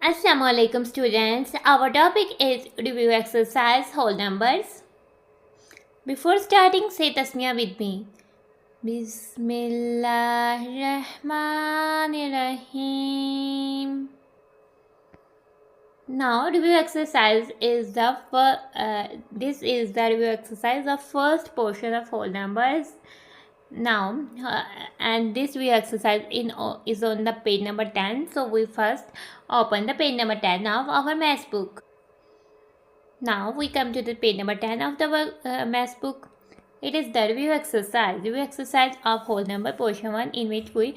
Assalamualaikum students. Our topic is review exercise whole numbers. Before starting, say tasmiya with me. Bismillahirrahmanirrahim. Now review exercise is this is the review exercise of first portion of whole numbers. Now and this we exercise is on the page number 10. So we first open the page number 10 of our math book. Now we come to the page number 10 of the math book. It is the review exercise of whole number portion 1, in which we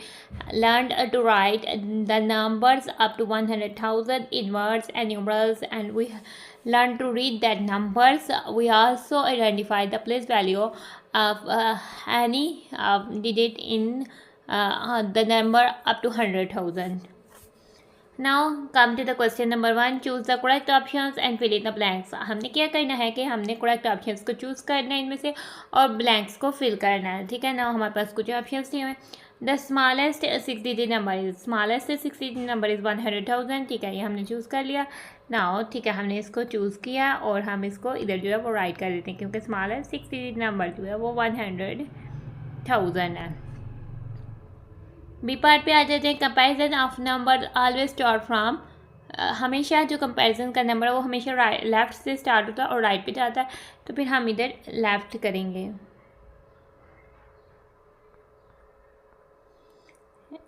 learned to write the numbers up to 100,000 in words and numerals, and we learned to read that numbers. We also identify the place value of any digit in the number up to 100,000. Now come to the question number 1. Choose the correct options and fill in the blanks. हमने क्या करना है कि हमने correct options को choose करना है इनमें से और blanks को fill करना है. ठीक है ना. हमारे पास कुछ options दिए हुए. The smallest 6-digit number is 100,000. ठीक है, ये हमने choose कर लिया. Now ठीक है, हमने इसको choose किया और हम इसको इधर जो है वो write कर देते हैं क्योंकि smallest 6-digit number जो है वो 100,000 है. बी पार्ट पे आ जाते हैं. Comparison of number always start from. हमेशा जो कंपैरिजन का नंबर है वो हमेशा लेफ़्ट से स्टार्ट होता है और राइट पे जाता है, तो फिर हम इधर लेफ़्ट करेंगे.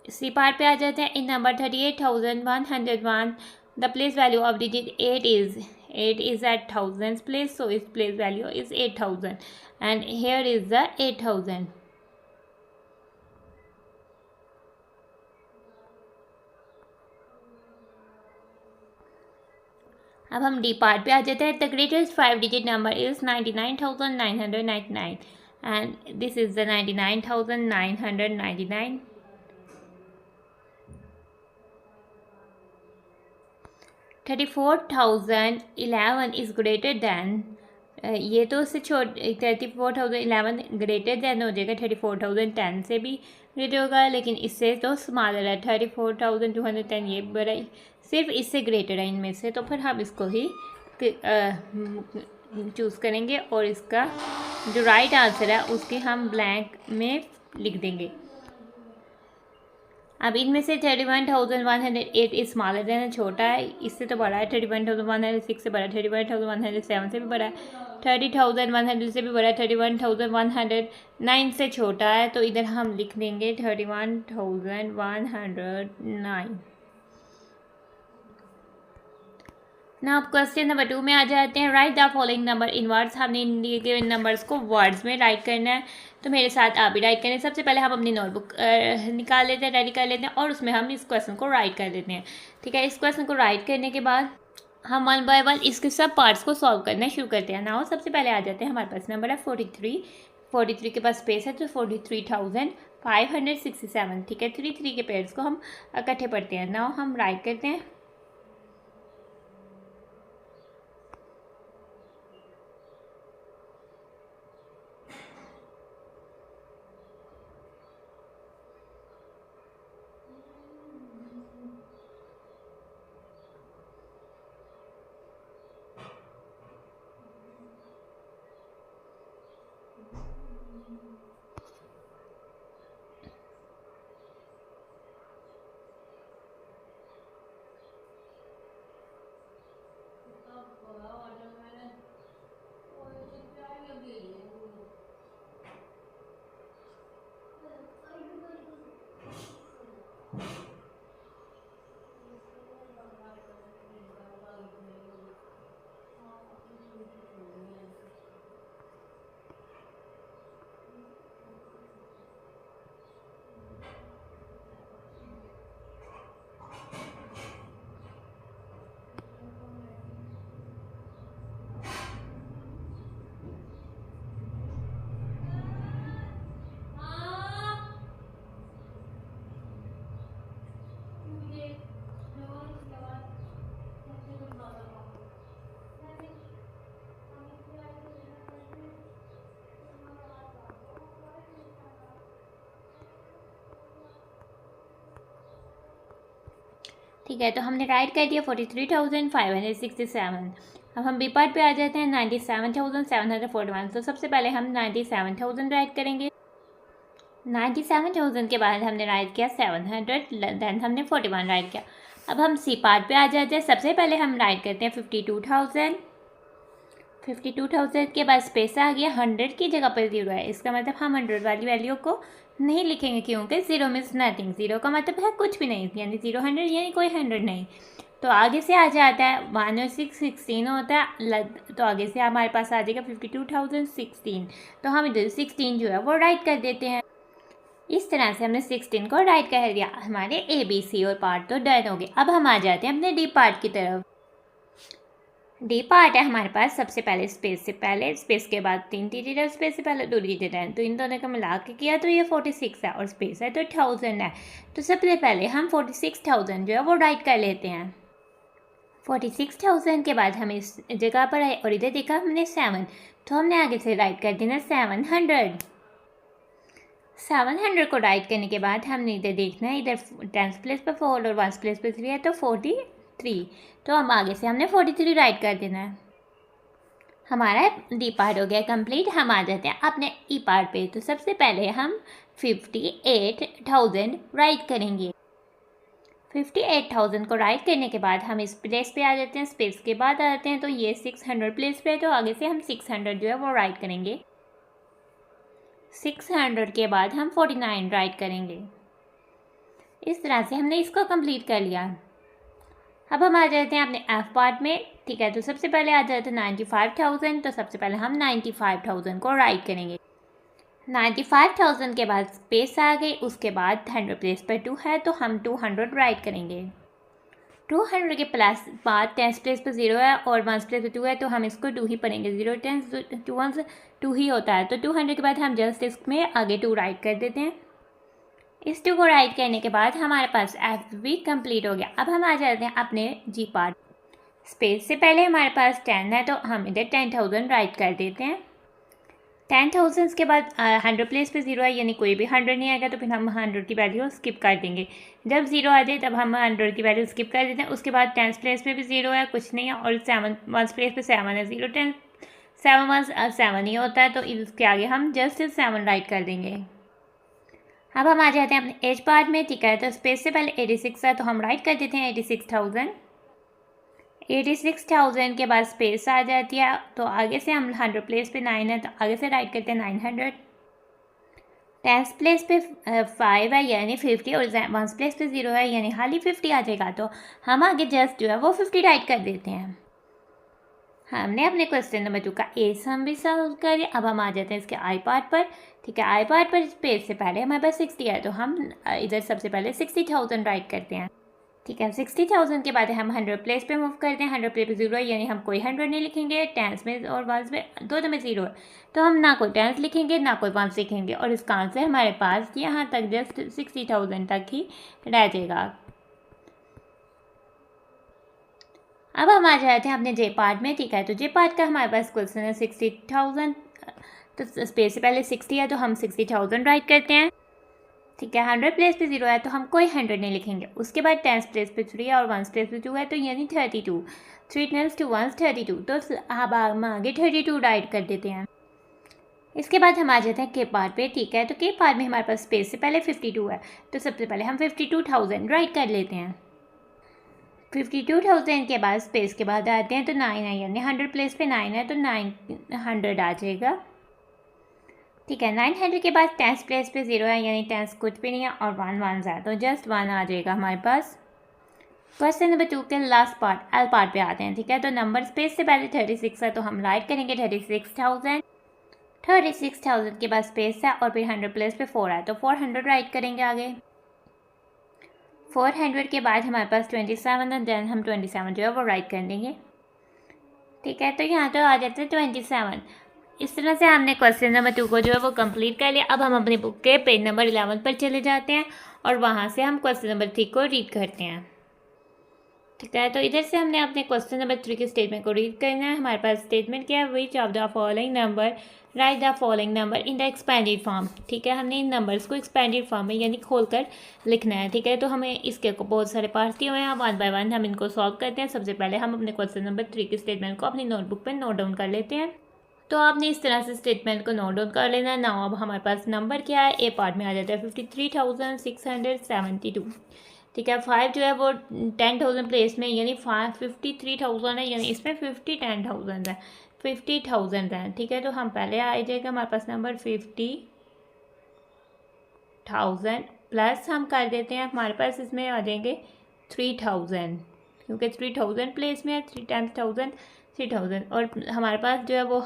सी पार्ट पे आ जाते हैं. In number 38,101 the place value of digit 8 is at thousands place, so इस place value is 8,000 and here is the 8,000. अब हम डी पार्ट पे आ जाते हैं. The greatest 5-digit number is 99,999 and this is the 99,999. 34,011 is greater than. ये तो उससे 34,011 ग्रेटर दैन हो जाएगा. 34,010 से भी ग्रेटर होगा, लेकिन इससे तो स्मॉलर है. 34,210 ये बड़ा सिर्फ इससे ग्रेटर है इनमें से, तो फिर हम इसको ही चूज़ करेंगे और इसका जो राइट आंसर है उसके हम ब्लैंक में लिख देंगे. अब इनमें से 31,108 इज स्मॉलर देन, छोटा है, इससे तो बड़ा है. 31,106 से बड़ा, 31,107 से भी बड़ा है, 30,100 से भी बड़ा है, 31,109 से छोटा है. तो इधर हम लिख देंगे 31,109. ना अब क्वेश्चन नंबर 2 में आ जाते हैं. Right the following number in words. हमने इन दिए गए नंबर्स को वर्ड्स में राइट करना है, तो मेरे साथ आप भी राइट करें. सबसे पहले हम अपनी नोटबुक निकाल लेते हैं, रेडी कर लेते हैं और उसमें हम इस क्वेश्चन को राइट कर देते हैं. ठीक है, इस क्वेश्चन को राइट करने के बाद हम 1 बाय 1 इसके सब पार्ट्स को सॉल्व करना शुरू करते हैं. ना सबसे पहले आ जाते हैं, हमारे पास नंबर है 43 के पास स्पेस है तो 43,567. ठीक है, 3 के पेयर्स को हम इकट्ठे पढ़ते हैं. ना हम राइट करते हैं. ठीक है, तो हमने राइट कर दिया 43,567। अब हम बी पार्ट पे आ जाते हैं 97,741। तो सबसे पहले हम 97,000 राइट करेंगे। 97,000 के बाद हमने राइट किया 700, देन हमने 41 राइट किया। अब हम सी पार्ट पे आ जाते हैं। सबसे पहले हम राइट करते हैं 52,000। 52,000 के बाद स्पेस आ गया, 100 की जगह पर 0 है, इसका मतलब हम 100 वाली वैल्यू को नहीं लिखेंगे क्योंकि 0 मीन्स नथिंग। 0 का मतलब है कुछ भी नहीं, यानी 0 100 यानी कोई 100 नहीं। तो आगे से आ जाता है 1 और 6 16 होता है, तो आगे से हमारे पास आ जाएगा 52,016। तो हम इधर 16 जो है वो राइट कर देते हैं। इस तरह से हमने 16 को राइट कर दिया। हमारे ए बी सी और पार्ट तो डन हो गए। अब हम आ जाते हैं अपने डी पार्ट की तरफ। डी पार्ट है हमारे पास। सबसे पहले स्पेस के बाद 3 डिजिट, स्पेस से पहले 2 डिजिट है, तो इन दोनों को मिला के किया तो ये 46 है और स्पेस है तो 1000 है। तो सबसे पहले हम 46,000 जो है वो राइट कर लेते हैं। 46,000 के बाद हम इस जगह पर आए और इधर देखा हमने 7, तो हमने आगे से राइट कर देना 700। 700 को राइट करने के बाद हमने इधर देखना है, इधर 10th प्लेस पर 4 और 1st प्लेस पर 3 है तो 43, तो हम आगे से हमने 43 राइट कर देना है। हमारा डी पार्ट हो गया कंप्लीट। हम आ जाते हैं अपने ई पार्ट पे। तो सबसे पहले हम 58,000 राइट करेंगे। 58,000 को राइट करने के बाद हम इस प्लेस पे आ जाते हैं, स्पेस के बाद आ जाते हैं, तो ये 600 प्लेस पे है, तो आगे से हम 600 जो है वो राइट करेंगे। 600 के बाद हम 49 राइट करेंगे। इस तरह से हमने इसको कंप्लीट कर लिया। अब हम आ जाते हैं अपने एफ पार्ट में। ठीक है, तो सबसे पहले आ जाते हैं 95,000। तो सबसे पहले हम 95,000 को राइट करेंगे। 95,000 के बाद स्पेस आ गई, उसके बाद 100 प्लेस पर 2 है, तो हम 200 राइट करेंगे। 200 के प्लस बाद 10th प्लेस पर 0 है और 1st प्लेस पर 2 है, तो हम इसको 2 ही पढ़ेंगे। 0 10 2 1 2 ही होता है, तो 200 के बाद हम जस्ट इसमें आगे 2 राइट कर देते हैं। इस 2 को राइट करने के बाद हमारे पास एफ भी कंप्लीट हो गया। अब हम आ जाते हैं अपने जी पार्ट। स्पेस से पहले हमारे पास 10 है, तो हम इधर 10,000 राइट कर देते हैं। 10,000 के बाद 100 प्लेस पे 0 है, यानी कोई भी 100 नहीं आएगा, तो फिर हम 100 की वैल्यू स्किप कर देंगे। जब 0 आ जाए तब हम 100 की वैल्यू स्किप कर देते हैं। उसके बाद 10th प्लेस पे भी 0 है, कुछ नहीं है, और 1st प्लेस पे 7 है। 0 10 7 1 7 ही होता है, तो इसके आगे हम जस्ट 7 राइट कर देंगे। अब हम आ जाते हैं अपने एज पार्ट में। ठीक है, तो स्पेस से पहले 86 है, तो हम राइट कर देते हैं 86,000। 86,000 के बाद स्पेस आ जाती है, तो आगे से हम 100 प्लेस पे 9 है, तो आगे से राइट करते हैं 900। 10th प्लेस पे 5 है यानी 50, और 1st प्लेस पे 0 है यानी खाली 50 आ जाएगा, तो हम आगे जस्ट जो है वो 50 राइट कर देते हैं। हमने अपने क्वेश्चन नंबर 2 का ए सम भी सॉल्व कर लिया। अब हम आ जाते हैं इसके आई पार्ट पर। ठीक है, आई पार्ट पर स्पेस से पहले हमारे पास 60 है, तो हम इधर सबसे पहले 60,000 राइट करते हैं। ठीक है, 60,000 के बाद हम 100 प्लेस पे मूव करते हैं। 100 प्लेस पे 0 है यानी हम कोई 100 नहीं लिखेंगे। 10th में और 1st में दोनों में 0 है, तो हम ना कोई 10th लिखेंगे ना कोई 1st लिखेंगे, और इसका आंसर हमारे पास यहाँ तक जस्ट 60,000 तक ही रह जाएगा। अब हम आ जाते हैं अपने जे पार्ट में। ठीक है, तो जे पार्ट का हमारे पास क्वेश्चन है 60,000, तो स्पेस से पहले 60 है, तो हम 60,000 राइट करते हैं। ठीक है, 100 प्लेस पे 0 है, तो हम कोई 100 नहीं लिखेंगे। उसके बाद 10th प्लेस पे 3 है और 1st प्लेस पे 2 है, तो यानी 32। 3 टाइम्स 2 1 32, तो अब हम आगे 32 राइट कर देते हैं। इसके बाद हम आ जाते हैं के पार्ट पे। ठीक है, तो के पार्ट में हमारे पास स्पेस से पहले 52 है, तो सबसे पहले हम 52,000 राइट कर लेते हैं। 52,000 के बाद स्पेस के बाद आते हैं, तो 9 है यानी 100 प्लेस पे 9 है, तो 900 आ जाएगा। ठीक है, 900 के बाद 10th प्लेस पे 0 है यानी 10th कुछ भी नहीं है, और 1 1 है, तो जस्ट 1 आ जाएगा हमारे पास। क्वेश्चन नंबर 2 के लास्ट पार्ट एल पार्ट पे आते हैं। ठीक है, तो नंबर स्पेस से पहले 36 है, तो हम राइट करेंगे 36,000। 36,000 के बाद स्पेस है और फिर 100 प्लेस पे 4 है, तो 400 राइट करेंगे आगे। 400 के बाद हमारे पास 27 है, देन हम 27 जो है वो राइट कर देंगे। ठीक है, तो यहाँ तो आ जाते हैं 27। इस तरह से हमने क्वेश्चन नंबर 2 को जो है वो कंप्लीट कर लिया। अब हम अपनी बुक के पेज नंबर 11 पर चले जाते हैं और वहाँ से हम क्वेश्चन नंबर 3 को रीड करते हैं। ठीक है, तो इधर से हमने अपने क्वेश्चन नंबर 3 के स्टेटमेंट को रीड करना है। हमारे पास स्टेटमेंट क्या है, which of the following number right the following number in the expanded form. ठीक है, हमने इन नंबर्स को एक्सपेंडेड फॉर्म में यानी खोलकर लिखना है। ठीक है, तो हमें इसके को बहुत सारे पार्ट्स दिए हुए हैं, वन बाय वन हम इनको सॉल्व करते हैं। सबसे पहले हम अपने क्वेश्चन नंबर 3 के स्टेटमेंट को अपनी नोटबुक पर नोट डाउन कर लेते हैं। तो आपने इस तरह से स्टेटमेंट को नोट डाउन कर लेना है। नाउ अब हमारे पास नंबर क्या है, ए पार्ट में आ जाता है 53,672। ठीक है, 5 जो है वो 10,000 प्लेस में यानी 53,000 है, यानी इसमें 10,000 है, 50,000 है। ठीक है, तो हम पहले आ जाएगा हमारे पास नंबर 50,000 प्लस हम कर देते हैं, हमारे पास इसमें आ जाएंगे 3,000, क्योंकि 3,000 प्लेस में है, 3 टाइम्स 1,000 3,000। और हमारे पास जो है वो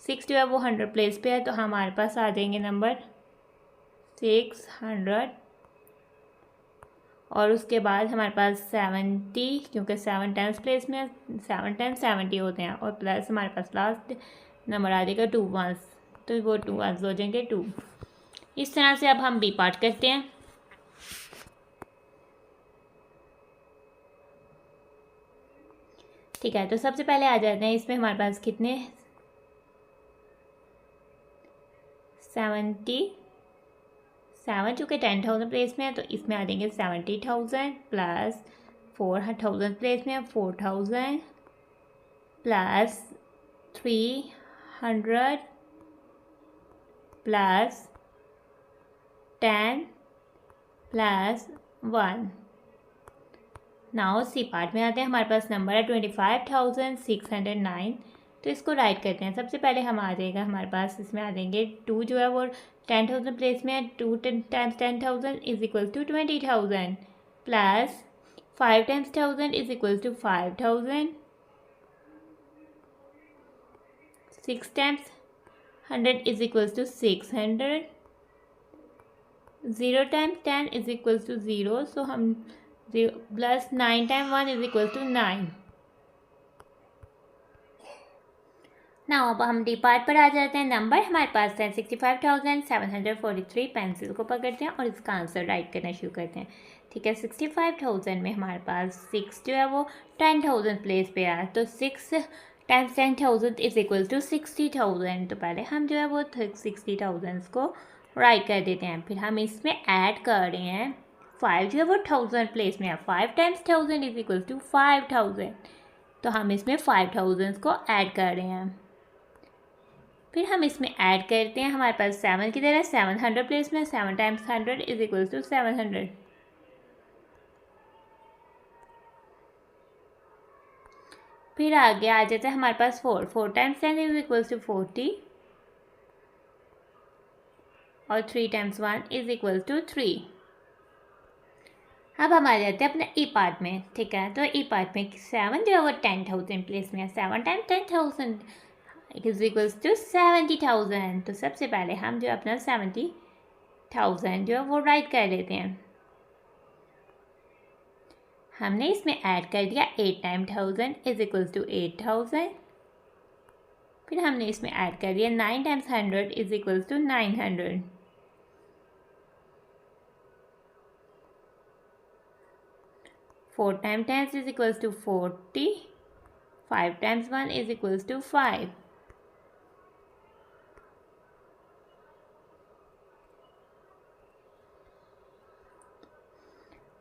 6 जो है वो 100 प्लेस पे है, तो हमारे पास आ जाएंगे नंबर 600। और उसके बाद हमारे पास 70, क्योंकि 7 टाइम्स प्लेस में 7 टाइम्स 70 होते हैं, और प्लस हमारे पास लास्ट नंबर आ जाएगा 2 1, तो वो 2 1 हो जाएंगे 2। इस तरह से अब हम बी पार्ट करते हैं। ठीक है, तो सबसे पहले आ जाते हैं, इसमें हमारे पास कितने 77, चूँकि 10,000 प्लेस में है, तो इसमें आ जाएंगे 70,000 प्लस 4,000 प्लेस में है 4,000 plus 300 plus 10 plus 1। Now C part में आते हैं, हमारे पास नंबर है 25,609। तो इसको राइट करते हैं। सबसे पहले हम आ जाएगा हमारे पास, इसमें आ जाएंगे 2 जो है वो 10,000 प्लेस में है, 2 times 10,000 is equal to 20,000 plus 5 times 1,000 is equal to 5,000, 6 times 100 is equal to 600, 0 times 10 is equal to 0, so हम plus 9 time 1 is equal to 9। ना अब हम डी पार्ट पर आ जाते हैं। नंबर हमारे पास है 65,743। पेंसिल को पकड़ते हैं और इसका आंसर राइट करना शुरू करते हैं। ठीक है, 65,000 में हमारे पास 6 जो है वो 10,000 प्लेस पे आया, तो 6 टाइम्स 10,000 इज इक्वल टू 60,000। तो पहले हम जो है वो 60,000 को राइट कर देते हैं, फिर हम इसमें ऐड कर रहे हैं 5 जो है वो 1,000 प्लेस में है, 5 टाइम्स 1,000 इज इक्वल टू 5,000, तो हम इसमें 5,000 को ऐड कर रहे हैं। फिर हम इसमें ऐड करते हैं, हमारे पास 7 की तरह 700 प्लेस में, 7 टाइम्स 100 इज इक्वल टू 700। फिर आगे आ जाता है हमारे पास 4 टाइम्स 10 इज इक्वल टू 40, और 3 टाइम्स 1 इज इक्वल टू 3। अब हम आ जाते हैं अपने ई पार्ट में। ठीक है, तो ई पार्ट में 7 जो है वो 10,000 प्लेस में है, 7 टाइम्स 10,000 इज इक्वल्स टू 70,000। तो सबसे पहले हम जो अपना 70,000 जो है वो राइट कर लेते हैं। हमने इसमें ऐड कर दिया 8 टाइम 1,000 इज इक्वल्स टू 8,000। फिर हमने इसमें ऐड कर दिया 9 times 100 is equals to 900। Four time 10 is equals to 40, 5 times 1 is equals to 5।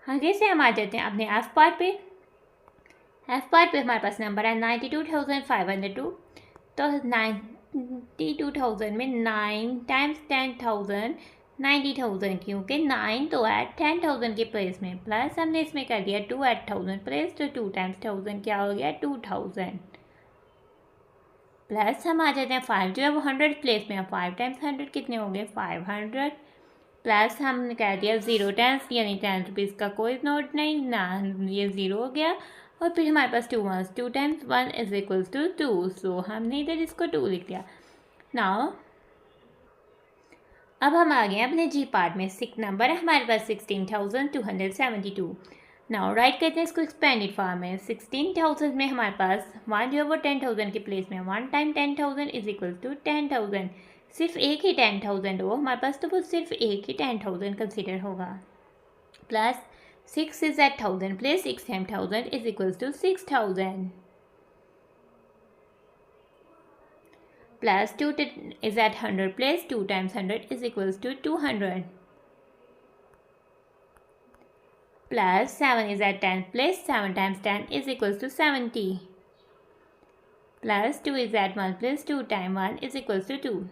आगे से हम आ जाते हैं अपने एफ पार्ट पे। एफ पार्ट पे हमारे पास नंबर है 92,502। तो 92,000 में 9 टाइम्स 10,000 90,000, क्योंकि 9 तो है 10,000 के प्लेस में, प्लस हमने इसमें कर दिया 2 एट 1,000 प्लेस, तो 2 टाइम्स 1,000 क्या हो गया 2,000। प्लस हम आ जाते हैं 5 जो है वो 100 प्लेस में है, 5 टाइम्स 100 कितने हो गए 500। प्लस हमने कह दिया 0 टाइम्स यानी 10 रुपीज़ का कोई नोट नहीं ना, ये 0 हो गया। और फिर हमारे पास 2 1, 2 टाइम्स 1 इज इक्वल्स टू 2, सो हमने इधर इसको 2 लिख दिया। नाउ अब हम आ गए अपने जी पार्ट में। 6 नंबर है हमारे पास 16,272। नाउ राइट करते हैं इसको एक्सपेंडेड फॉर्म में। 16,000 में हमारे पास 1 जो है वो 10,000 के प्लेस में, 1 टाइम 10,000 इज इक्वल टू 10,000। सिर्फ एक ही 10,000 हो हमारे पास, तो वो सिर्फ एक ही 10,000 कंसिडर होगा। Plus 6 is at 1000 place, 6 times 1000 is equals to 6000. Plus 2 is at 100 place, 2 times 100 is equals to 200. Plus 7 is at 10 place, 7 times 10 is equals to 70. Plus 2 is at 1 place, 2 times 1 is equals to 2.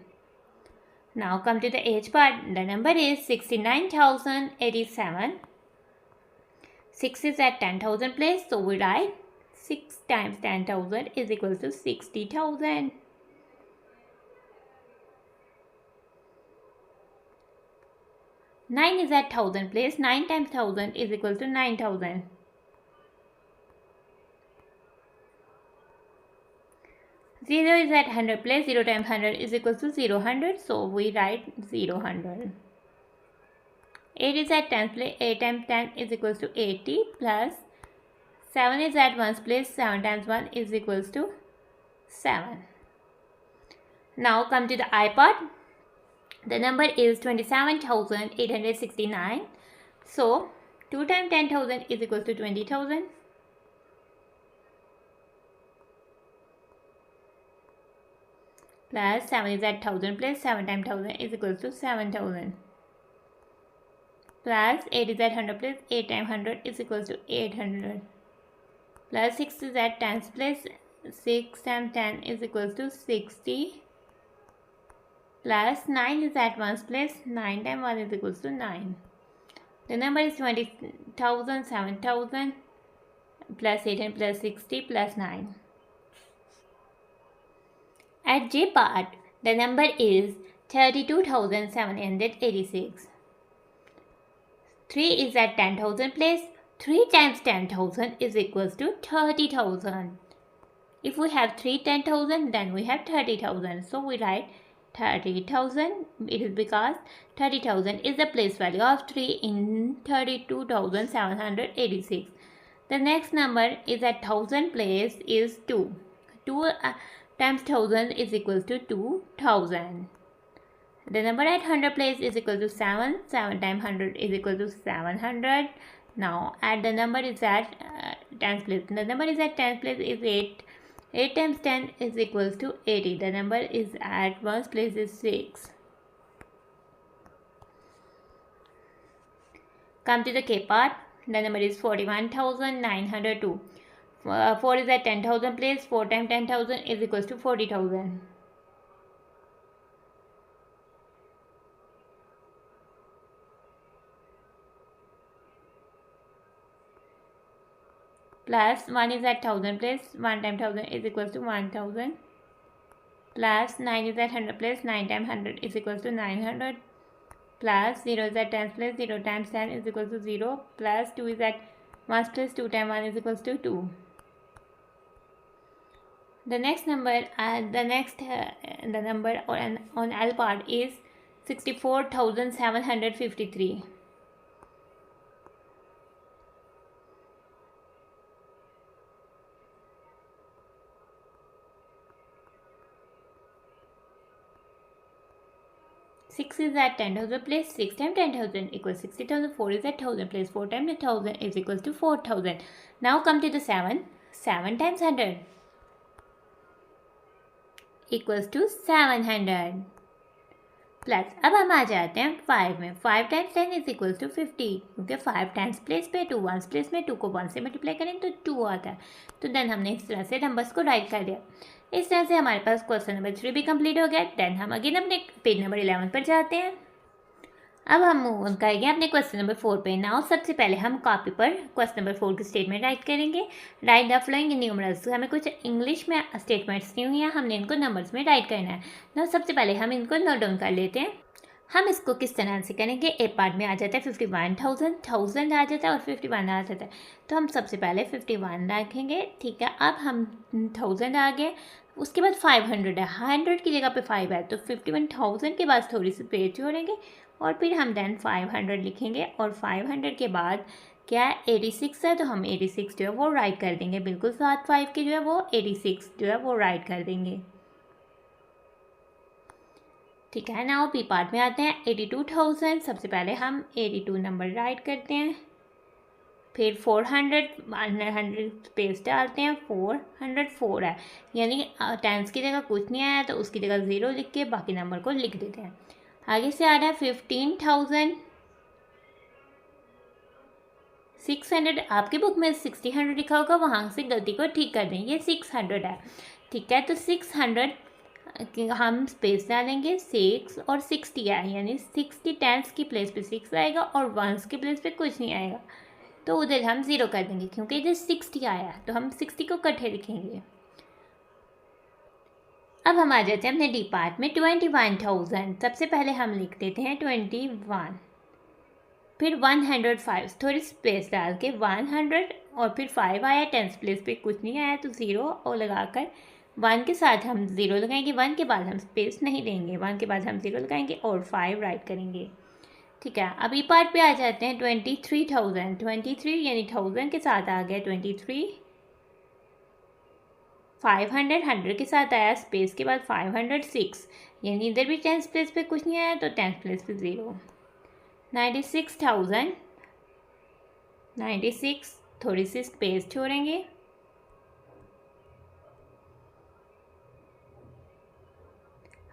Now come to the age part. The number is 69,087. 6 is at 10,000 place, so we write 6 times 10,000 is equals to 60,000. 9 is at 1000 place, 9 times 1000 is equal to 9,000. 0 is at 100 place, 0 times 100 is equal to 0, so we write 0. 8 is at 10 place, 8 times 10 is equals to 80, plus 7 is at 1's place, 7 times 1 is equals to 7. Now come to the I part. The number is 27,869. So 2 times 10,000 is equals to 20,000. Plus 7 is at 1000 place, 7 times 1000 is equals to 7,000. Plus 8 is at 100 place, 8 times 100 is equals to 800. Plus 6 is at 10's place, 6 times 10 is equals to 60. Plus 9 is at 1's place, 9 times 1 is equals to 9. The number is 20,000, 7,000, plus 8 and plus 60 plus 9. At J part, the number is 32,786. 3 is at 10,000 place, 3 times 10,000 is equals to 30,000. If we have 3 10,000, then we have 30,000. So we write 30,000. It is because 30,000 is the place value of 3 in 32,786. The next number is at 1000 place is 2. 2 times 1000 is equals to 2,000. The number at 100 place is equal to 7. 7 times 100 is equal to 700. Now add the number is at 10th place. The number is at 10th place is 8. 8 times 10 is equals to 80. The number is at 1st place is 6. Come to the K part. The number is 41,902. 4 is at 10,000 place. 4 times 10,000 is equals to 40,000. Plus 1 is at 1000 place, 1 times 1000 is equals to 1000. Plus 9 is at 100 place, 9 times 100 is equals to 900. Plus 0 is at 10 place, 0 times 10 is equals to 0. Plus 2 is at 1 place, 2 times 1 is equals to 2. The next number, the number on L part is 64,753. 6 is at 10,000 place, 6 times 10,000 equals 60,000. 4 is at 1000 place, 4 times 1000 is equals to 4,000. Now come to the 7. 7 times 100 equals to 700. Plus अब हम आ जाते हैं 5 में. 5 times 10 is equals to 50, क्योंकि 5 times place पे 2 ones place में 2 को 1 से मल्टीप्लाई करें तो 2 आता है. तो देन हमने इस तरह से नंबर्स को राइट कर दिया. इस तरह से हमारे पास क्वेश्चन नंबर 3 भी कंप्लीट हो गया. देन हम अगेन अपने पेज नंबर 11 पर जाते हैं. अब हम मूव ऑन करेंगे अपने क्वेश्चन नंबर 4 पे. नाउ सबसे पहले हम कॉपी पर क्वेश्चन नंबर 4 की स्टेटमेंट राइट करेंगे. Right the following in numerals. हमें कुछ इंग्लिश में स्टेटमेंट्स दी हुई हैं, हमने इनको नंबर्स में राइट करना है. नाउ सबसे पहले हम इनको नोट डाउन कर लेते हैं. हम इसको किस तरह से करेंगे. ए पार्ट में आ जाता है 51,000, 1000 आ जाता है और 51 आ जाता है. तो हम सबसे पहले 51 रखेंगे. ठीक है, अब हम 1000 आ गए, उसके बाद 500 है, 100 की जगह पे 5 है, तो 51,000 के बाद थोड़ी सी पेज छोड़ेंगे और फिर हम देन 500 लिखेंगे. और 500 के बाद क्या है 86 है, तो हम 86 जो है वो राइट कर देंगे. बिल्कुल साथ 5 के जो है वो 86 जो है वो राइट कर देंगे. ठीक है. नाउ बी पार्ट में आते हैं. 82,000, सबसे पहले हम 82 नंबर राइट करते हैं. फिर 400 स्पेस डालते हैं, 404 है, यानी टाइम्स की जगह कुछ नहीं आया तो उसकी जगह 0 लिख के बाकी नंबर को लिख देते हैं। आगे से आ रहा है 15,600। आपकी बुक में 1600 लिखा होगा, वहाँ से गलती को ठीक कर दें, ये 600 है। ठीक है, तो 600 हम स्पेस डालेंगे, 6 और 60 है, यानी 60 टेंस की प्लेस पे 6 आएगा और वंस की प्लेस पे कुछ नहीं आएगा, तो उधर हम 0 कर देंगे, क्योंकि इधर 60 आया तो हम 60 को इकट्ठे लिखेंगे। अब हम आ जाते हैं अपने डी पार्ट में। 21,000 सबसे पहले हम लिख देते हैं 21, फिर 105 थोड़ी स्पेस डाल के 100 और फिर 5 आया, टेंस प्लेस पे कुछ नहीं आया तो 0 और लगाकर 1 के साथ हम 0 लगाएंगे, 1 के बाद हम स्पेस नहीं देंगे, 1 के बाद हम 0 लगाएंगे और 5 राइट करेंगे। ठीक है, अब ई पार्ट पे आ जाते हैं। 23,000 23 यानी 1000 के साथ आ गया 23, 500 100 के साथ आया, स्पेस के बाद 506, यानी इधर भी टेंस प्लेस पे कुछ नहीं आया तो टेंस प्लेस पे 0। 96,000 96 थोड़ी सी स्पेस छोड़ेंगे,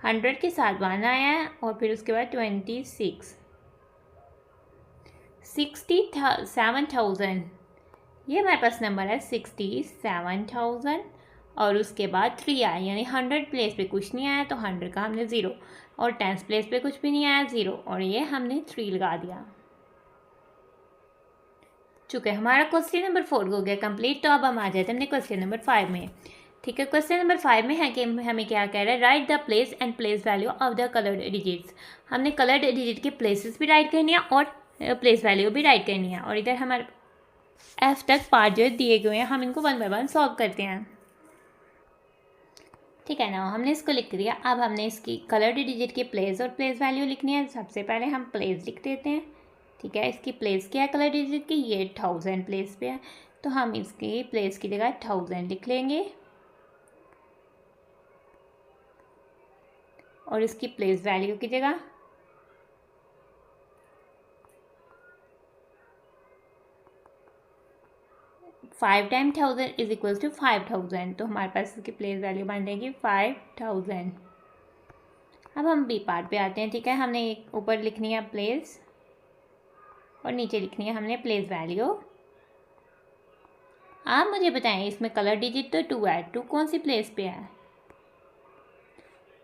100 के साथ 1 आया और फिर उसके बाद 26। 67,000 ये हमारे पास नंबर है 67,000 और उसके बाद 3 आया, यानी 100 प्लेस पे कुछ नहीं आया तो 100 का हमने 0 और टेंस प्लेस पे कुछ भी नहीं आया 0 और ये हमने 3 लगा दिया। चुके हमारा क्वेश्चन नंबर 4 हो गया कंप्लीट। तो अब हम आ जाते हैं अपने क्वेश्चन नंबर 5 में। ठीक है, क्वेश्चन नंबर 5 में है कि हमें क्या कह रहा है, right the place and place value of the coloured digits. हमने कलर्ड डिजिट के प्लेसेस भी राइट करनी है और प्लेस वैल्यू भी राइट करनी है, और इधर हमारे एफ तक पार्ट जो दिए गए हैं, हम इनको 1 बाय 1 सॉल्व करते हैं। ठीक है ना, हमने इसको लिख दिया। अब हमने इसकी कलर्ड डिजिट की प्लेस और प्लेस वैल्यू लिखनी है। सबसे पहले हम प्लेस लिख देते हैं। ठीक है, इसकी प्लेस क्या है कलर डिजिट की, ये 1000 प्लेस पे है, तो हम इसकी प्लेस की जगह 1000 लिख लेंगे और इसकी प्लेस वैल्यू की जगह 5 टाइम 1000 इज इक्वल्स टू 5000, तो हमारे पास इसकी प्लेस वैल्यू बन जाएगी 5000। अब हम बी पार्ट पे आते हैं। ठीक है, हमने एक ऊपर लिखनी है प्लेस और नीचे लिखनी है हमने प्लेस वैल्यू। आप मुझे बताएं, इसमें कलर डिजिट तो 2 है, 2 कौन सी प्लेस पे है,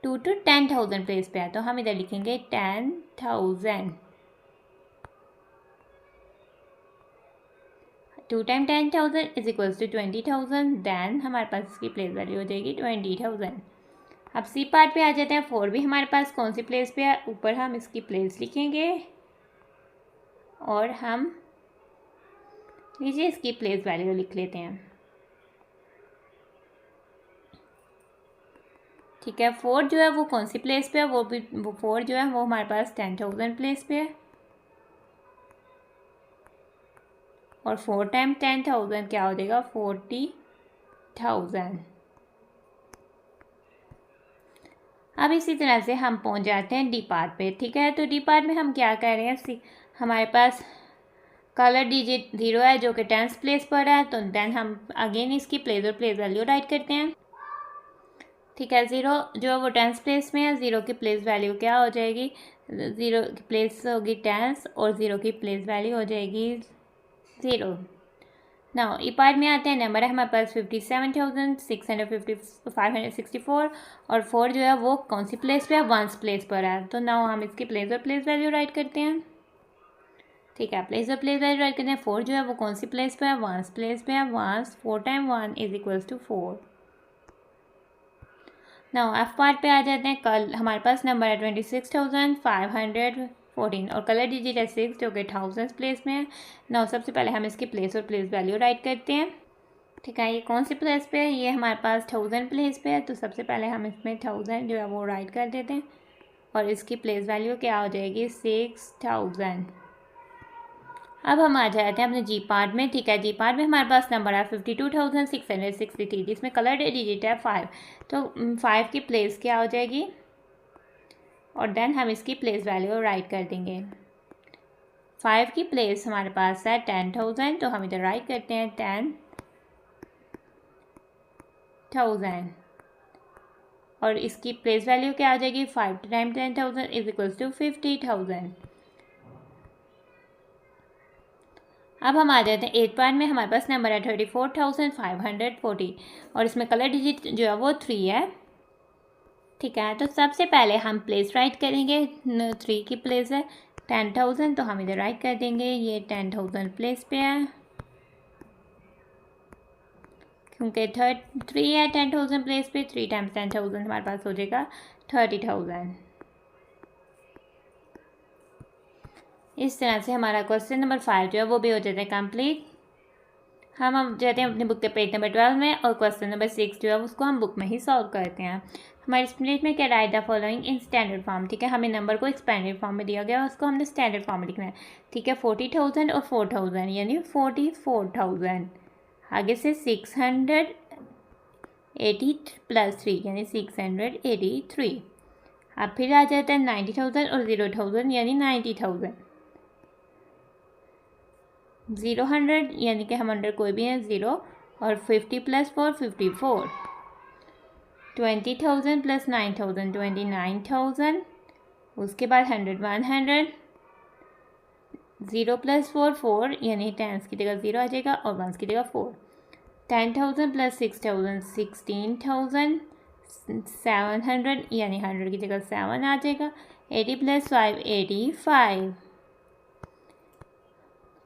2 तो 10,000 प्लेस पे है, तो हम इधर लिखेंगे 10,000। 2 time 10,000 is equals to 20,000, then हमारे पास इसकी प्लेस वैल्यू हो जाएगी 20,000। अब सी पार्ट पे आ जाते हैं। 4 भी हमारे पास कौन सी प्लेस पे है, ऊपर हम इसकी प्लेस लिखेंगे और हम नीचे इसकी प्लेस वैल्यू लिख लेते हैं। ठीक है, 4 जो है वो कौन सी प्लेस पे है, वो 4 जो है वो हमारे पास 10,000 प्लेस पे है, और 4 टाइम 10,000 क्या हो जाएगा 40,000। अब इसी तरह से हम पहुंच जाते हैं डी पार्ट पे। ठीक है, तो डी पार्ट में हम क्या कह रहे हैं, हमारे पास कलर डिजिट 0 है जो कि 10th प्लेस पर है, तो देन हम अगेन इसकी प्लेस और प्लेस वैल्यू राइट करते हैं। ठीक है, 0 जो है वो 10th प्लेस में है, 0 की प्लेस वैल्यू क्या हो जाएगी, 0 की प्लेस होगी 10 और 0 की प्लेस वैल्यू हो जाएगी 0। नाउ ई पार्ट में आते हैं। नंबर है हमारे पास 57,564 और 4 जो है वो कौन सी प्लेस पे है, 1st प्लेस पर है, तो नाउ हम इसकी प्लेस और प्लेस वैल्यू राइट करते हैं। ठीक है, प्लेस और प्लेस वैल्यू राइट करते हैं। 4 जो है वो कौन सी प्लेस पे है, 1st प्लेस पे है, 1 4 time 1 is equals to 4। Now F part पे आ जाते हैं। कल हमारे पास नंबर है 26,514 और कलर डिजिट है 6 जो कि 1000 प्लेस में है। नाउ सबसे पहले हम इसकी प्लेस और प्लेस वैल्यू राइट करते हैं। ठीक है, ये कौन सी प्लेस पे है, ये हमारे पास 1000 प्लेस पे है, तो सबसे पहले हम इसमें 1000 जो है वो राइट कर देते हैं और इसकी प्लेस वैल्यू क्या हो जाएगी 6000। अब हम आ जाते हैं अपने जी पार्ट में। ठीक है, जी पार्ट में हमारे पास नंबर है 52,663 जिसमें कलर डिजिट है 5, तो 5 की प्लेस क्या हो जाएगी और देन हम इसकी प्लेस वैल्यू राइट कर देंगे। 5 की प्लेस हमारे पास है 10,000, तो हम इधर राइट करते हैं 10,000 और इसकी प्लेस वैल्यू क्या आ जाएगी 5 टाइम 10,000 इज इक्वल्स टू 50,000। अब हम आ जाते हैं 8 पार्ट में। हमारे पास नंबर है 34,540 और इसमें कलर डिजिट जो है वो 3 है। ठीक है, तो सबसे पहले हम प्लेस राइट करेंगे। 3 की प्लेस है 10,000, तो हम इधर राइट कर देंगे ये 10,000 प्लेस पे है, क्योंकि 3 है 10,000 प्लेस पे। 3 टाइम्स 10,000 हमारे पास हो जाएगा 30,000। इस तरह से हमारा क्वेश्चन नंबर 5 जो है वो भी हो जाता है कंप्लीट। हम जाते हैं अपनी बुक के पेज नंबर 12 में और क्वेश्चन नंबर 6 जो है उसको हम बुक में ही सॉल्व करते हैं। हमारी स्प्लिट में क्या right the following in standard form. ठीक है, हमें नंबर को एक्सपेंडेड फॉर्म में दिया गया, उसको हमने स्टैंडर्ड फॉर्म में लिखना है। ठीक है, 40,000 और 4,000 यानी 44,000। आगे से 680 प्लस 3 यानी 683। अब फिर आ जाता है 90,000 और 0,000 यानी 90,000। 0 यानी कि हम अंडर कोई भी है 0 और 50 प्लस 4 54। 20,000 प्लस 9,000 29,000। उसके बाद 100 100। 0 प्लस 4 4 यानी टेंस की जगह 0 आ जाएगा और वंस की जगह 4। 10,000 प्लस 6,000 16,000। 700 यानी 100 की जगह 7 आ जाएगा। 80 प्लस 5 85।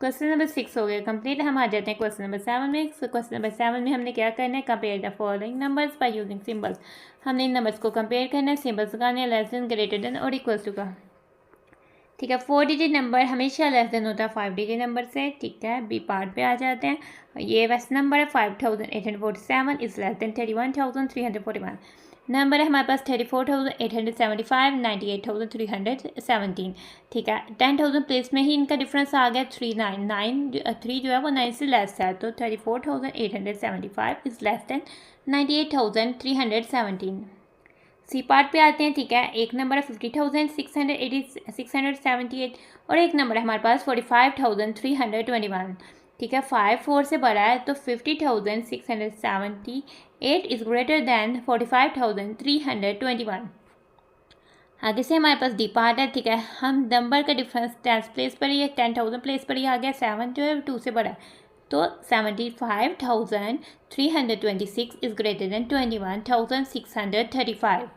क्वेश्चन नंबर 6 हो गया कंप्लीट। हम आ जाते हैं क्वेश्चन नंबर 7 में। क्वेश्चन नंबर 7 में हमने क्या करना है, compare the following numbers by using symbols. हमने इन नंबर्स को कंपेयर करना है, सिंबल्स लगाने हैं, लेस देन, ग्रेटर देन और इक्वल्स टू का। ठीक है, 4 डिजिट नंबर हमेशा लेस देन होता है 5 डिजिट नंबर से। ठीक है, बी पार्ट पे आ जाते हैं। ये वैसे नंबर है 5,847 इज लेस देन 31,341। नंबर है हमारे पास 34,875 98,317। ठीक है, 10,000 प्लेस में ही इनका डिफरेंस आ गया 3 जो है वो 9 से लेस है, तो 34,875 is less than 98,317। C part पे आते हैं। ठीक है, एक नंबर है 50,678 और एक नंबर है हमारे पास 45,321। ठीक है, 5 4 से बड़ा है, तो 50,678 इज ग्रेटर दैन 45,321। आगे से हमारे पास डी पार्ट है। ठीक है, हम नंबर का डिफरेंस 10 प्लेस पर ही है, 10,000 प्लेस पर ही आ गया। 7 जो है 2 से बड़ा है, तो 75,326 इज ग्रेटर देन 21,635।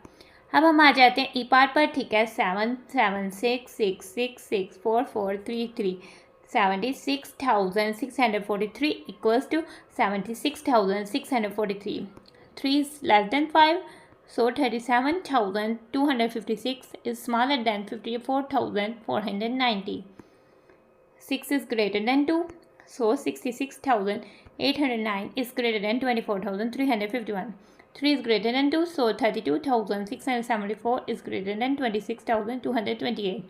अब हम आ जाते हैं ई पार्ट पर। ठीक है, 7 7 6 6 6 6 4 4 3 3 76,643 equals to 76,643। 3 is less than 5, so 37,256 is smaller than 54,490. 6 is greater than 2, so 66,809 is greater than 24,351. 3 is greater than 2, so 32,674 is greater than 26,228.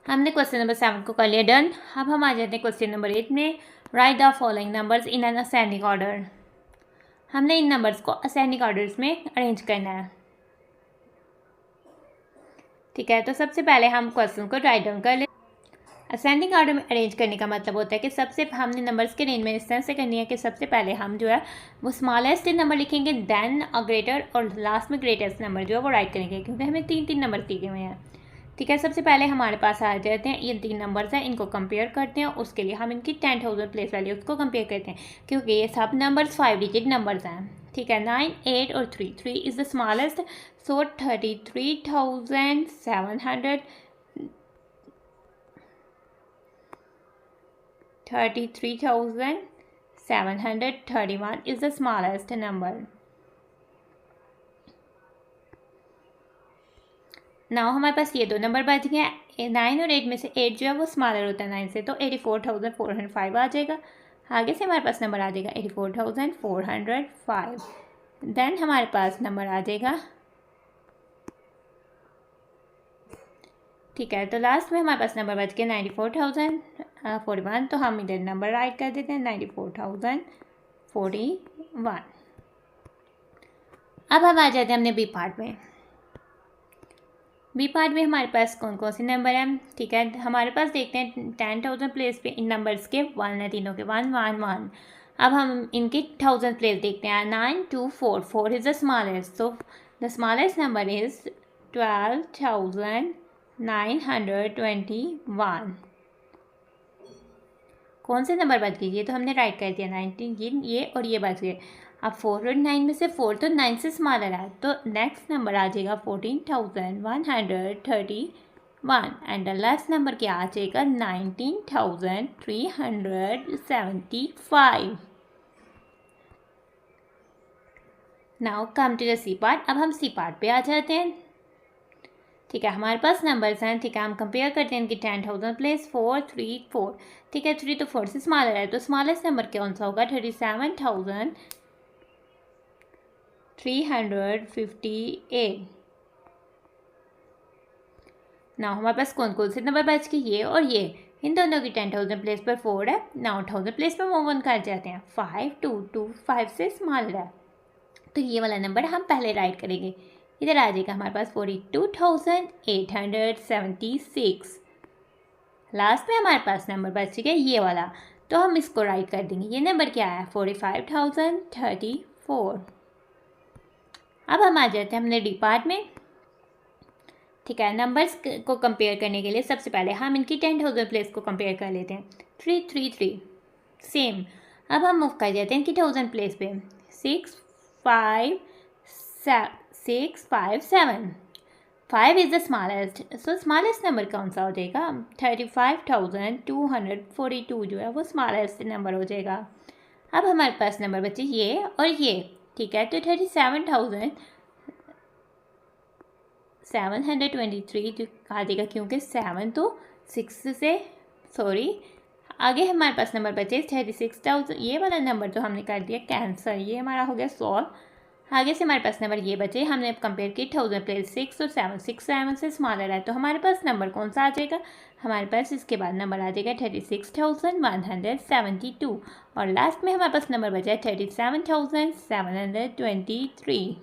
हमने क्वेश्चन नंबर 7 को कर लिया डन। अब हम आ जाते हैं क्वेश्चन नंबर 8 में। Right the following numbers in an ascending order. हमने इन नंबर्स को असेंडिंग ऑर्डर्स में अरेंज करना है। ठीक है, तो सबसे पहले हम क्वेश्चन को राइट डाउन कर ले। असेंडिंग ऑर्डर में अरेंज करने का मतलब होता है कि सबसे हमने नंबर्स के रेंज में इस तरह से करनी है कि सबसे पहले हम जो है वो स्मॉलेस्ट नंबर लिखेंगे, देन अ ग्रेटर, और लास्ट में ग्रेटेस्ट नंबर जो है वो राइट करेंगे, क्योंकि हमें 3 नंबर दिए हुए हैं। ठीक है, सबसे पहले हमारे पास आ जाते हैं ये 3 नंबर्स हैं, इनको कंपेयर करते हैं। उसके लिए हम इनकी 10,000 प्लेस वैल्यू उसको कंपेयर करते हैं, क्योंकि ये सब नंबर्स 5 डिजिट नंबर्स हैं। ठीक है, 9 8 और 3 3 is the smallest, so 33,731 is the smallest number. Now हमारे पास ये 2 नंबर बच गए। 9 और 8 में से 8 जो है वो स्मॉलर होता है 9 से, तो 84,405 आ जाएगा। आगे से हमारे पास नंबर आ जाएगा 84,405। देन हमारे पास नंबर आ जाएगा। ठीक है, तो लास्ट में हमारे पास नंबर बच गया 94,041, तो हम इधर नंबर राइट कर देते हैं 94,041। अब हम आ जाते हैं अपने बी पार्ट में। बी पार्ट में हमारे पास कौन कौन से नंबर हैं, ठीक है। हमारे पास देखते हैं 10,000 प्लेस पे इन नंबर्स के 1 है, तीनों के 1 1 1। अब हम इनके 1000 प्लेस देखते हैं। 9 2 4, 4 is the smallest, so the smallest number is 12,921। कौन से नंबर बच गए, ये तो हमने राइट कर दिया 19, ये और ये बच गए। अब 4 और 9 में से 4 तो 9 से स्मॉलर है, तो नेक्स्ट नंबर आ जाएगा 14,131 एंड द लास्ट नंबर क्या आ जाएगा 19,375। Now come to the C part. अब हम सी पार्ट पे आ जाते हैं, ठीक है। हमारे पास नंबर्स हैं, ठीक है। हम कंपेयर करते हैं इनकी 10,000 प्लेस 4 3 4, ठीक है। 3 तो 4 से स्मॉलर है, तो स्मॉलेस्ट नंबर कौन सा होगा 37,358। ना हमारे पास कौन कौन से नंबर बच गए, ये और ये। इन दोनों की 10,000 प्लेस पर 4 है। 9,000 प्लेस पर मूव ऑन कर जाते हैं। 5 2 2 5 से स्मॉलर है, तो ये वाला नंबर हम पहले राइट करेंगे। इधर आ जाएगा हमारे पास 42,876। लास्ट में हमारे पास नंबर बच गया ये वाला, तो हम इसको राइट कर देंगे। ये नंबर क्या है 45,034। अब हम आ जाते हैं अपने डी पार्ट में, ठीक है। नंबर्स को कंपेयर करने के लिए सबसे पहले हम इनकी 10,000 प्लेस को कंपेयर कर लेते हैं। 3 3 3 सेम। अब हम मूव कर जाते हैं इनकी 1000 प्लेस पे। 6 5 7। 5 is the smallest, so smallest number कौन सा हो जाएगा 35,242 जो है वो स्मॉलेस्ट नंबर हो जाएगा। अब हमारे पास नंबर बचे ये और ये, ठीक है। तो 37,723 जो आ जाएगा, क्योंकि 7 तो 6 से आगे हमारे पास नंबर बचे 36,000। ये वाला नंबर तो हमने कर दिया कैंसर, ये हमारा हो गया सॉल्व। आगे से हमारे पास नंबर ये बचे, हमने कंपेयर की 1000 प्लेस 6 और 7, 6 7 से स्मॉलर है, तो हमारे पास नंबर कौन सा आ जाएगा, हमारे पास इसके बाद नंबर आ जाएगा 36,172 और लास्ट में हमारे पास नंबर बचा है 37,723।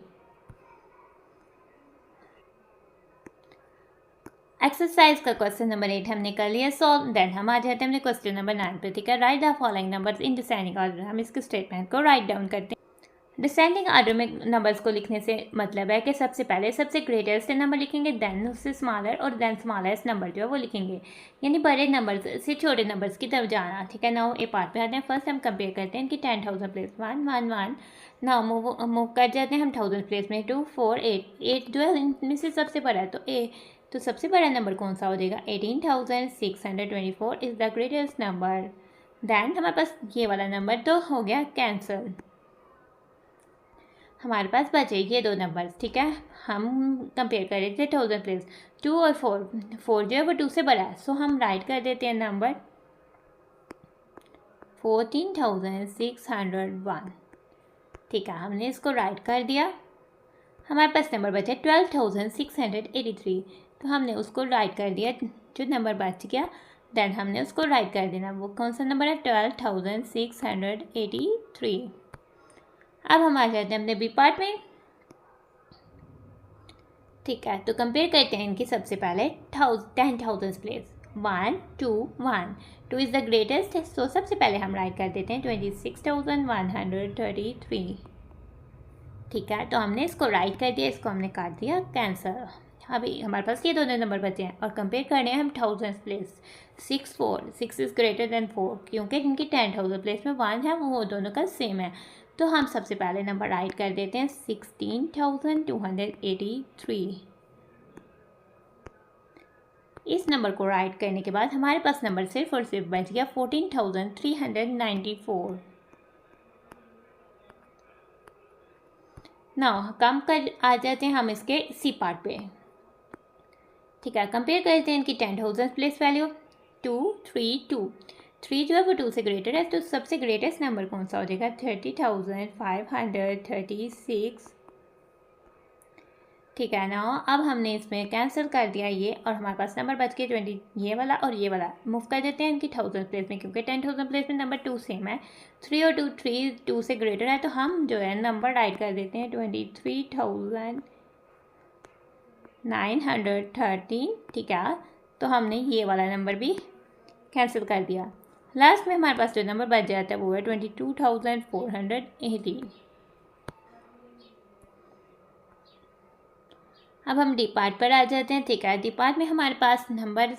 एक्सरसाइज का क्वेश्चन नंबर 8 हमने कर लिया सॉल्व। देन हम आ जाते हैं अपने क्वेश्चन नंबर 9 पे, ठीक है। Right the following numbers in descending order. हम इसके स्टेटमेंट को राइट डाउन करते हैं। डिसेंडिंग ऑर्डर में नंबर्स को लिखने से मतलब है कि सबसे पहले सबसे ग्रेटेस्ट नंबर लिखेंगे, देन उससे स्मॉलर और देन स्मॉलेस्ट नंबर जो है वो लिखेंगे, यानी बड़े नंबर से छोटे नंबर्स की तरफ जाना, ठीक है। नाउ ए पार्ट पे आते हैं। फर्स्ट हम कंपेयर करते हैं कि 10,000 प्लेस 1 1 1। नाउ मूव कर जाते हैं हम 1000 प्लेस में 2 4 8 8 जो है इनमें से सबसे बड़ा है, तो सबसे बड़ा नंबर कौन सा हो जाएगा 18,624 is the greatest number. Then हमारे पास ये वाला नंबर तो हो गया कैंसल। हमारे पास बचे ये दो नंबर्स, ठीक है। हम कंपेयर कर रहे थे 1000 प्लेस 2 और 4 जो है वो 2 से बड़ा है, सो हम राइट कर देते हैं नंबर 14,601, ठीक है। हमने इसको राइट कर दिया। हमारे पास नंबर बचा 12,683, तो हमने उसको राइट कर दिया। जो नंबर बच गया देन हमने उसको राइट कर देना, वो कौन सा नंबर है 12,683। अब हम आ जाते हैं अपने बी पार्ट में, ठीक है। तो कंपेयर करते हैं इनकी सबसे पहले 10,000 प्लेस 1 2 1, 2 इज़ द ग्रेटेस्ट, सो सबसे पहले हम राइट कर देते हैं 26,133, ठीक है। तो हमने इसको राइट कर दिया, इसको हमने काट दिया कैंसर। अभी हमारे पास ये दोनों नंबर बचे हैं और कंपेयर करने हैं हम 1000 प्लेस 6 4, 6 इज़ ग्रेटर देन 4, क्योंकि जिनकी 10,000 प्लेस में 1 है वो दोनों का सेम है, तो हम सबसे पहले नंबर राइट कर देते हैं 16,283। इस नंबर को राइट करने के बाद हमारे पास नंबर सिर्फ और सिर्फ बच गया 14,394। ना कम कर आ जाते हैं हम इसके सी पार्ट पे, ठीक है। कंपेयर करते हैं इनकी 10,000 प्लेस वैल्यू 2 3 2, 3 जो है वो 2 से ग्रेटर है, तो सबसे ग्रेटेस्ट नंबर कौन सा हो जाएगा 30,536, ठीक है ना। अब हमने इसमें कैंसिल कर दिया ये और हमारे पास नंबर बच गए 20, ये वाला और ये वाला। मूव कर देते हैं इनकी 1000 प्लेस में, क्योंकि 10,000 प्लेस में नंबर 2 सेम है, 3 और 2 3 से ग्रेटर है, तो हम जो है नंबर राइट कर देते हैं 913, ठीक है। तो हमने ये वाला नंबर भी कैंसिल कर दिया। लास्ट में हमारे पास जो नंबर बच जाता है वो है 22,418। अब हम डी पार्ट पर आ जाते हैं, ठीक है। डी पार्ट में हमारे पास नंबर,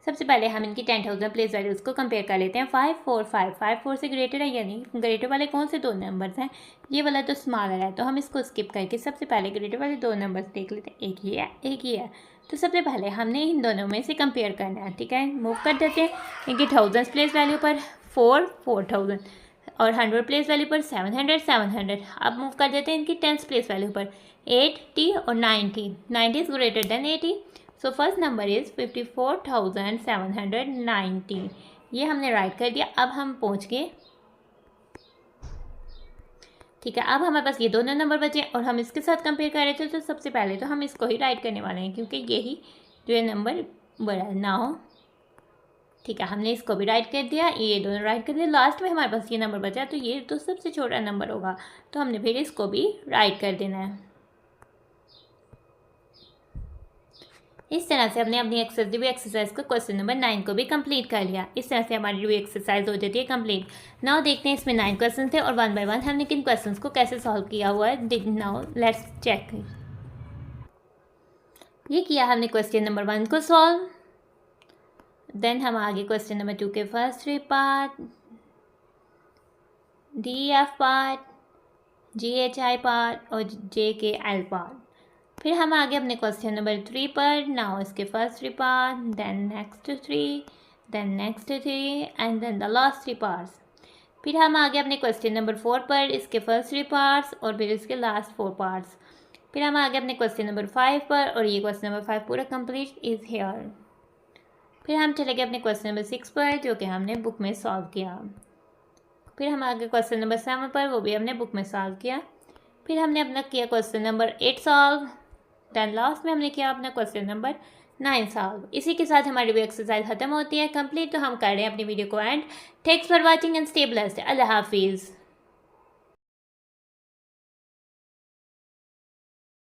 सबसे पहले हम इनकी 10,000 प्लेस वैल्यूज़ को कंपेयर कर लेते हैं। 545 54 से ग्रेटर है, यानी ग्रेटर वाले कौन से दो नंबर्स हैं, ये वाला तो स्मॉलर है, तो हम इसको स्किप करके सबसे पहले ग्रेटर वाले दो नंबर्स देख लेते हैं। एक ही है, एक ही है। तो सबसे पहले हमने इन दोनों में से कंपेयर करना है, ठीक है। मूव कर देते हैं इनकी 1000 प्लेस वैल्यू पर 4000 और 100 प्लेस वैल्यू पर 700। अब मूव कर देते हैं इनकी 10 प्लेस वैल्यू पर 80 और 90 is greater than 80। So first number is 54,790। ये हमने राइट कर दिया। अब हम पहुंच गए, ठीक है। अब हमारे पास ये दोनों नंबर बचे और हम इसके साथ कंपेयर कर रहे थे, तो सबसे पहले तो हम इसको ही राइट करने वाले हैं, क्योंकि यही जो है नंबर बड़ा है ना हो, ठीक है। हमने इसको भी राइट कर दिया, ये दोनों राइट कर दिया। लास्ट में हमारे पास ये नंबर बचा, तो ये तो सबसे छोटा नंबर होगा, तो हमने फिर इसको भी राइट कर देना है। इस तरह से हमने अपनी एक्सरसाइज को क्वेश्चन नंबर 9 को भी कंप्लीट कर लिया। इस तरह से हमारी रिव्यू एक्सरसाइज हो जाती है कंप्लीट। नाउ देखते हैं इसमें 9 क्वेश्चन थे और 1 बाय 1 हमने किन क्वेश्चंस को कैसे सॉल्व किया हुआ है। Now let's check. ये किया हमने क्वेश्चन नंबर 1 को सॉल्व। देन हम आगे क्वेश्चन नंबर 2 के first 3 part, DEF part, GHI part और JKL पार्ट। फिर हम आगे अपने क्वेश्चन नंबर 3 पर। नाउ इसके first 3 part, then next 3, then next 3 and then the last 3 parts. फिर हम आगे अपने क्वेश्चन नंबर 4 पर, इसके फर्स्ट 3 पार्ट्स और फिर इसके लास्ट 4 पार्ट्स। फिर हम आगे अपने क्वेश्चन नंबर 5 पर और ये क्वेश्चन नंबर 5 पूरा कंप्लीट इज़ हेयर। फिर हम चले गए अपने क्वेश्चन नंबर 6 पर, जो कि हमने बुक में सॉल्व किया। फिर हम आगे क्वेश्चन नंबर 7 पर, वो भी हमने बुक में सॉल्व किया। फिर हमने अपना किया question number 8 solve. Then last में हमने किया अपना क्वेश्चन नंबर 9 सॉल्व। इसी के साथ हमारी वीडियो एक्सरसाइज खत्म होती है कंप्लीट। तो हम कर रहे हैं अपनी वीडियो को end. Thanks for watching and stay blessed. अल्लाह हाफिज़।